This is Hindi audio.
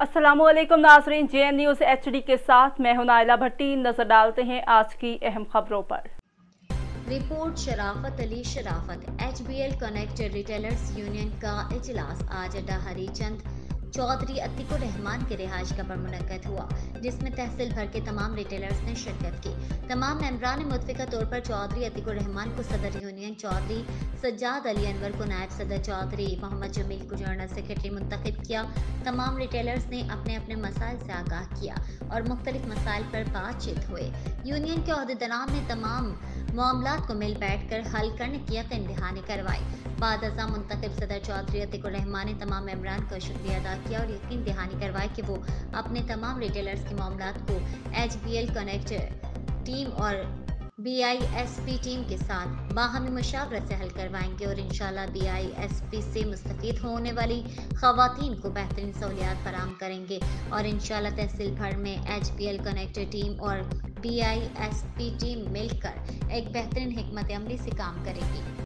अस्सलामुअलैकुम नाज़रीन, JN न्यूज़ HD के साथ मैं हूं नाइला भट्टी। नजर डालते हैं आज की अहम खबरों पर। रिपोर्ट शराफत अली शराफत। HBL कनेक्ट रिटेलर्स यूनियन का इजलास आज अड्डा हरीचंद चौधरी अतीकुर रहमान के रिहाइश का पर मुनक्कद हुआ, जिसमें तहसील भर के तमाम रिटेलर्स ने शिरकत की। तमाम मेंबरान ने मुतफ़िका तौर पर चौधरी अतीकुर रहमान को सदर यूनियन, चौधरी सज्जाद अली अनवर को नायब सदर, चौधरी मोहम्मद जमील को जनरल सेक्रेटरी मुंतखब किया। तमाम रिटेलर्स ने अपने अपने मसाइल से आगाह किया और मुख्तलिफ मसाइल पर बातचीत हुए। यूनियन के अहदेदारान ने तमाम मामलात को मिल बैठ कर हल करने की यकीन दहानी करवाई। बाद अज़ा मुंतखब सदर चौधरी अतीकुर रहमान ने तमाम मेंबरान का शुक्रिया अदा किया और यकीन दहानी करवाई कि वो अपने तमाम रिटेलर्स के मामलात को HBL कनेक्ट टीम और BISP टीम के साथ बाहमी मुशावरत से हल करवाएंगे और इंशाल्लाह BISP से मुस्तफीद होने वाली खवातीन को बेहतरीन सहूलियात फराहम करेंगे और इंशाल्लाह तहसील भर में HBL कनेक्ट टीम और BISP टीम मिलकर एक बेहतरीन हिकमत अमली से काम करेगी।